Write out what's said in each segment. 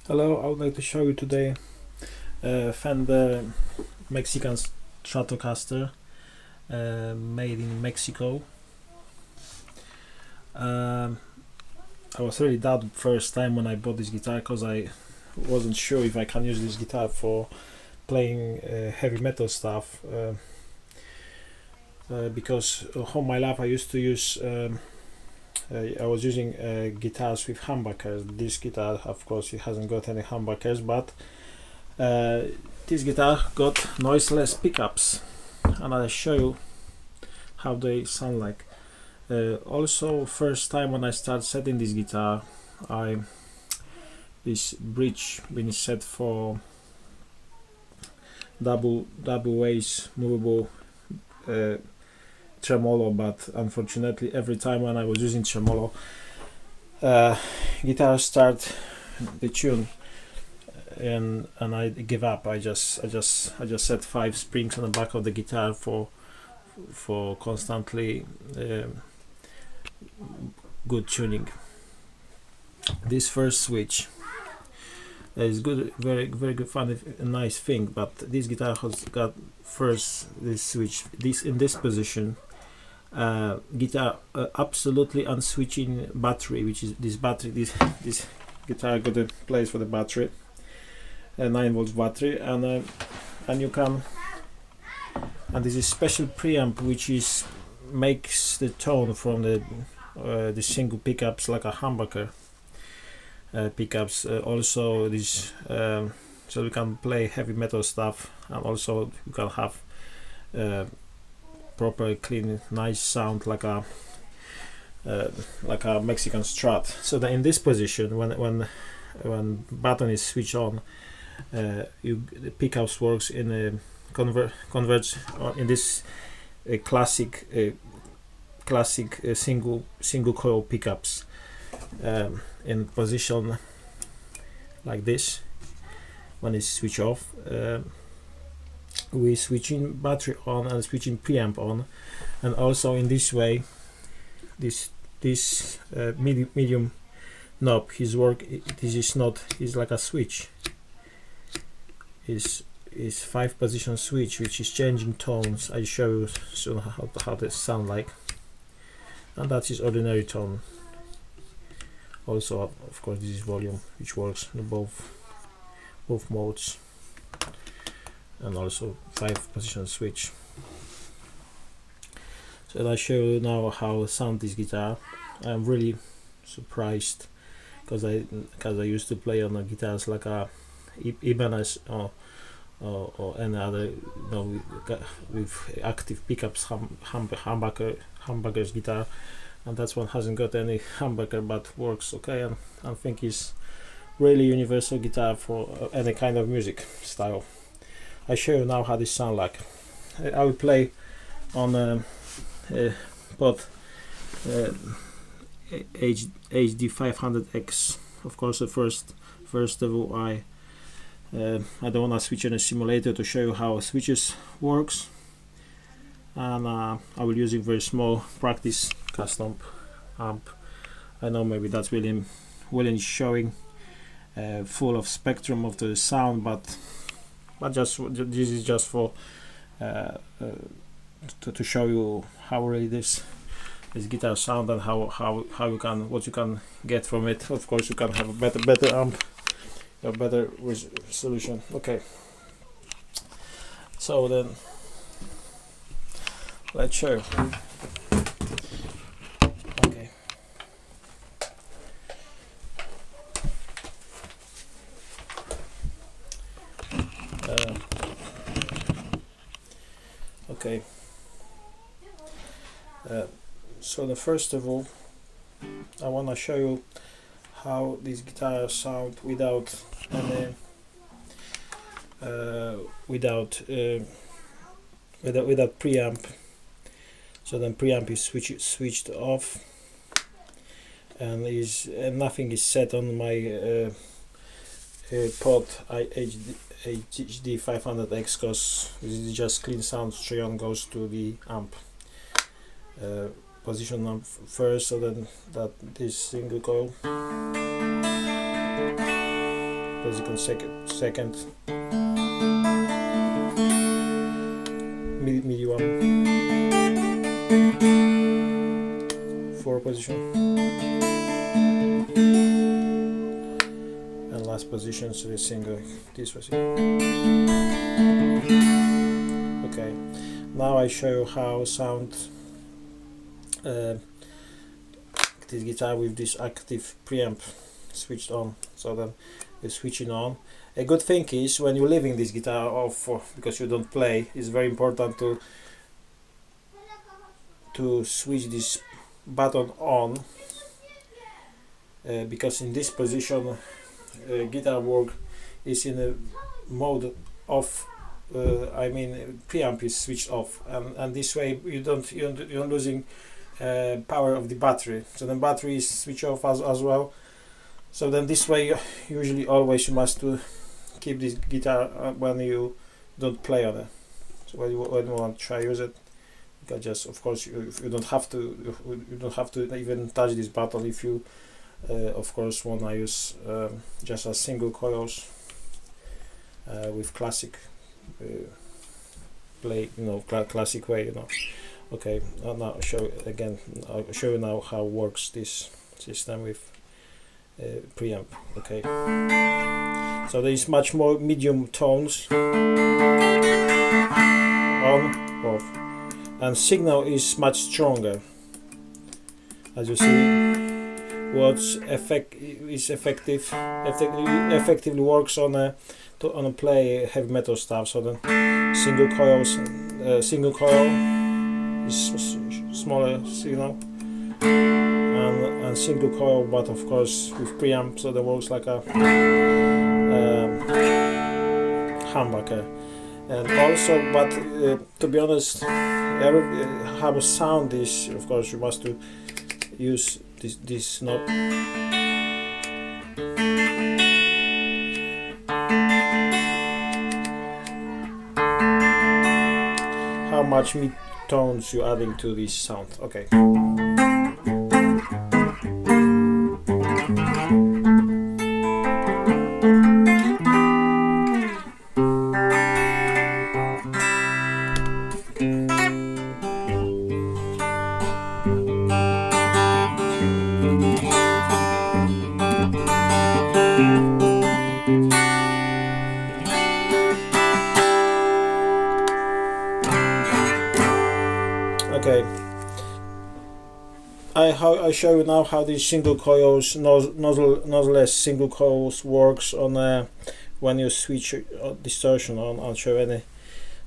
Hello, I would like to show you today Fender Mexican Stratocaster made in Mexico. I was really doubt first time when I bought this guitar because I wasn't sure if I can use this guitar for playing heavy metal stuff because all my life I used to use I was using guitars with humbuckers. This guitar, of course, it hasn't got any humbuckers, but this guitar got noiseless pickups, and I'll show you how they sound like. Also, first time when I start setting this guitar, this bridge been set for double ways movable tremolo, but unfortunately every time when I was using tremolo, guitar start the tune and I give up. I just set 5 springs on the back of the guitar for constantly good tuning. This first switch is good, very good fun, a nice thing, but this guitar has got first this switch, in this position, guitar absolutely unswitching battery, which is this battery, this guitar got a place for the battery, a 9-volt battery, and you can, and this is special preamp which is makes the tone from the single pickups like a humbucker pickups. Also this so we can play heavy metal stuff, and also you can have proper clean nice sound like a Mexican Strat. So that in this position, when button is switched on, the pickups works in a converts in this classic single coil pickups in position like this. When it's switch off, we switching battery on and switching preamp on, and also in this way this medium knob, his work, this is not, is like a switch, is 5 position switch which is changing tones. I show you soon how they sound like, and that is ordinary tone. Also of course this is volume, which works in both modes, and also 5 position switch. So I show you now how sound this guitar. I'm really surprised because I used to play on the guitars like a Ibanez or any other, with active pickups, humbuckers guitar, and that one hasn't got any humbucker but works okay, and I think it's really universal guitar for any kind of music style. I show you now how this sound like. I will play on both HD 500X. Of course, first of all, I don't want to switch on a simulator to show you how switches works, and I will use a very small practice custom amp. I know maybe that's really showing full of spectrum of the sound, but this is just for to show you how really this guitar sound, and how you can, what you can get from it. Of course you can have a better amp, a better solution. Okay, so then let's show. Okay. Okay. So the first of all, I want to show you how this guitar sound without any without preamp. So then preamp is switched off, and nothing is set on my pod HD 500X, because this is just clean sound straight on goes to the amp. Position amp first, so then that this single coil, basic on second, medium, 4 position, and last position, so the single, this was it. Okay, now I show you how sound this guitar with this active preamp switched on. So then we're switching on. A good thing is when you're leaving this guitar off because you don't play, it's very important to switch this button on, because in this position guitar work is in a mode off. I mean preamp is switched off, and this way you're not losing power of the battery. So the battery is switched off as well. So then this way usually always you must keep this guitar when you don't play on it. So when you want to try use it, you can just, of course, you don't have to even touch this button if you of course want to use just a single coils with classic play, classic way, Okay, I'll now show again. I'll show you now how works this system with preamp. Okay, so there is much more medium tones on, off, and signal is much stronger. As you see, what's effectively works on a play heavy metal stuff. So then single coil is smaller signal, and single coil, but of course with preamp, so that works like a humbucker. And also, but to be honest, how a sound is, of course you must use this knob. How much mid tones you're adding to this sound. Okay. Okay, I show you now how these single coils, nozzleless single coils works on when you switch distortion on. I'll show any.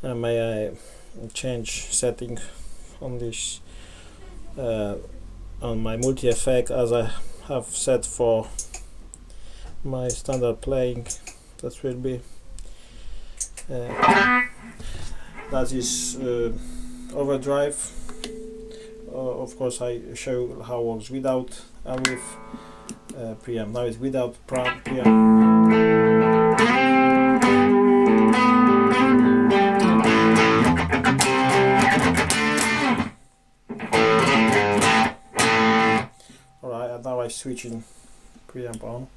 May I change setting on this on my multi effect as I have set for my standard playing. That will be that is overdrive. Of course I show how it works without and with preamp. Now it's without preamp. Alright, and now I switch in preamp on.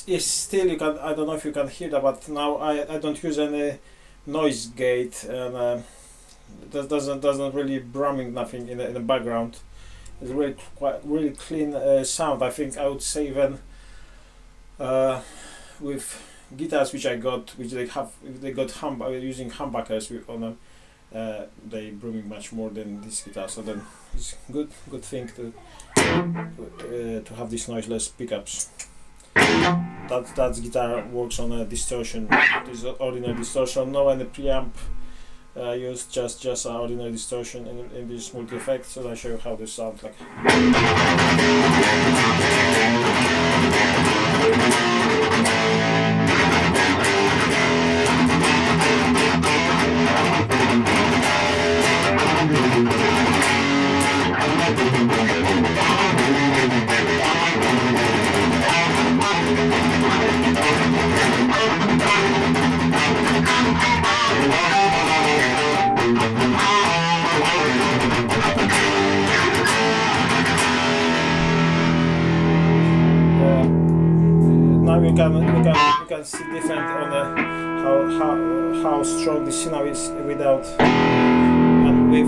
It's still, you can, I don't know if you can hear that, but now I don't use any noise gate, and that doesn't really brumming nothing in the background. It's really clean sound. I think I would say even with guitars which I got, which they got using humbuckers on them, they brumming much more than this guitar. So then it's good thing to have these noiseless pickups. That guitar works on a distortion. This ordinary distortion, no any preamp used, just an ordinary distortion in this multi effect. So I show you how this sounds like. Now you can see different on the how strong the signal is without and with.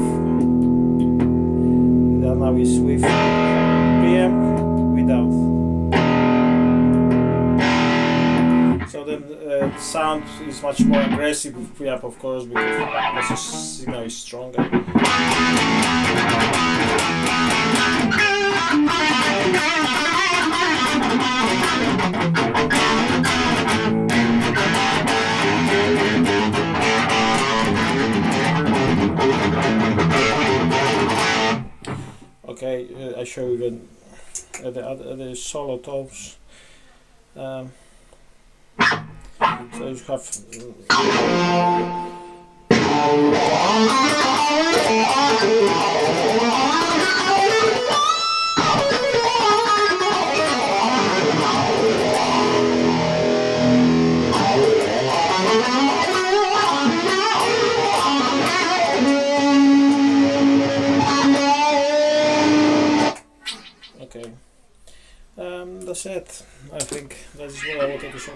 Now is with preamp without. So then the sound is much more aggressive with preamp, of course, because the signal is stronger. Okay, I show you the solo tones. So you have. Okay, that's it. I think that's what I wanted to show.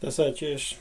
That's it, cheers.